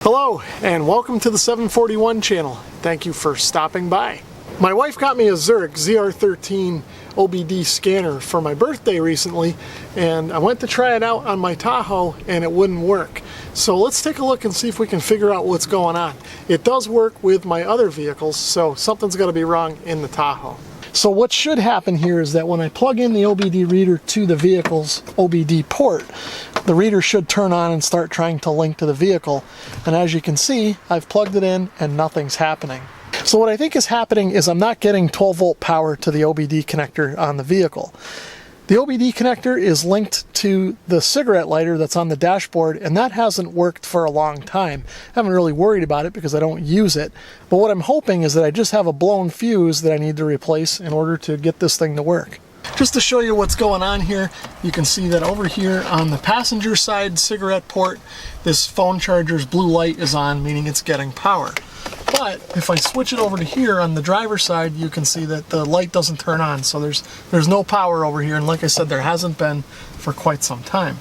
Hello and welcome to the 741 channel. Thank you for stopping by. My wife got me a Zurich ZR13 OBD scanner for my birthday recently, and I went to try it out on my Tahoe and it wouldn't work. So let's take a look and see if we can figure out what's going on. It does work with my other vehicles, so something's got to be wrong in the Tahoe. So what should happen here is that when I plug in the OBD reader to the vehicle's OBD port, the reader should turn on and start trying to link to the vehicle. And as you can see, I've plugged it in and nothing's happening. So what I think is happening is I'm not getting 12 volt power to the OBD connector on the vehicle. The OBD connector is linked to the cigarette lighter that's on the dashboard, and that hasn't worked for a long time. I haven't really worried about it because I don't use it, but what I'm hoping is that I just have a blown fuse that I need to replace in order to get this thing to work. Just to show you what's going on here, you can see that over here on the passenger side cigarette port, this phone charger's blue light is on, meaning it's getting power. But if I switch it over to here on the driver's side, you can see that the light doesn't turn on, so there's no power over here, and like I said, there hasn't been for quite some time.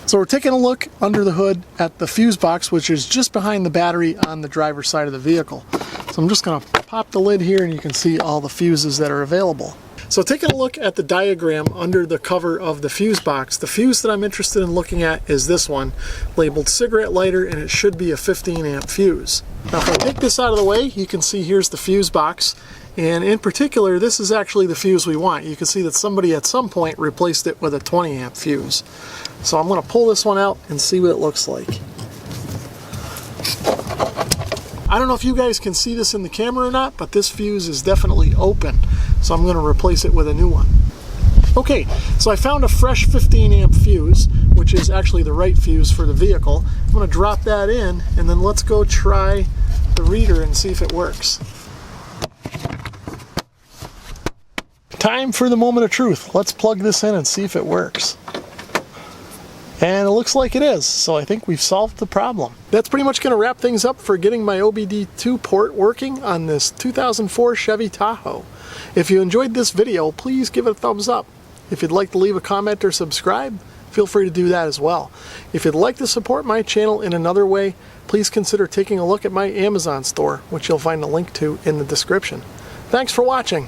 So we're taking a look under the hood at the fuse box, which is just behind the battery on the driver's side of the vehicle. So I'm just going to pop the lid here and you can see all the fuses that are available. So taking a look at the diagram under the cover of the fuse box, the fuse that I'm interested in looking at is this one, labeled cigarette lighter, and it should be a 15 amp fuse. Now if I take this out of the way, you can see here's the fuse box, and in particular this is actually the fuse we want. You can see that somebody at some point replaced it with a 20 amp fuse. So I'm going to pull this one out and see what it looks like. I don't know if you guys can see this in the camera or not, but this fuse is definitely open. So I'm going to replace it with a new one. Okay, so I found a fresh 15 amp fuse, which is actually the right fuse for the vehicle. I'm going to drop that in, and then let's go try the reader and see if it works. Time for the moment of truth. Let's plug this in and see if it works. And it looks like it is, so I think we've solved the problem. That's pretty much going to wrap things up for getting my OBD2 port working on this 2004 Chevy Tahoe. If you enjoyed this video, please give it a thumbs up. If you'd like to leave a comment or subscribe, feel free to do that as well. If you'd like to support my channel in another way, please consider taking a look at my Amazon store, which you'll find a link to in the description. Thanks for watching.